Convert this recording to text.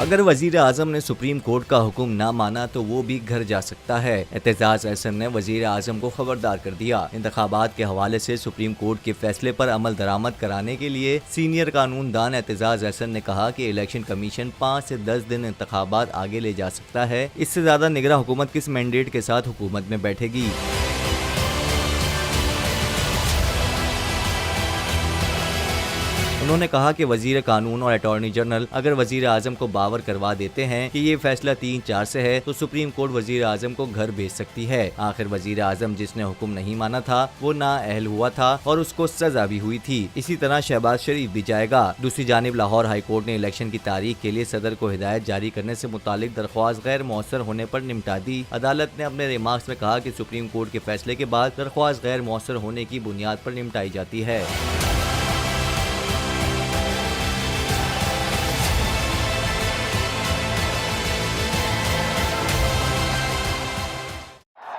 अगर वजीर आजम ने सुप्रीम कोर्ट का हुक्म ना माना तो वो भी घर जा सकता है। एतजाज अहसन ने वजीर आजम को खबरदार कर दिया। इंतखाबात के हवाले से सुप्रीम कोर्ट के फैसले पर अमल दरामद कराने के लिए सीनियर कानून दान एतजाज अहसन ने कहा कि इलेक्शन कमीशन 5 से 10 दिन इंतखाबात आगे ले जा सकता है। इससे ज्यादा निगरान हुकूमत किस मैंडेट के साथ हुकूमत में बैठेगी। उन्होंने कहा कि वजीर कानून और अटॉर्नी जनरल अगर वजीर आजम को बावर करवा देते हैं कि ये फैसला 3-4 से है तो सुप्रीम कोर्ट वजीर आजम को घर भेज सकती है। आखिर वजीर आजम जिसने हुक्म नहीं माना था वो नाअहल हुआ था और उसको सजा भी हुई थी। इसी तरह शहबाज शरीफ भी जाएगा। दूसरी जानिब लाहौर हाई कोर्ट ने इलेक्शन की तारीख के लिए सदर को हिदायत जारी करने से मुतालिक दरख्वास्त गैर मौसर होने पर निपटा दी। अदालत ने अपने रिमार्क्स में कहा कि सुप्रीम कोर्ट के फैसले के बाद दरख्वास्त गैर मौसर होने की बुनियाद पर निपटाई जाती है।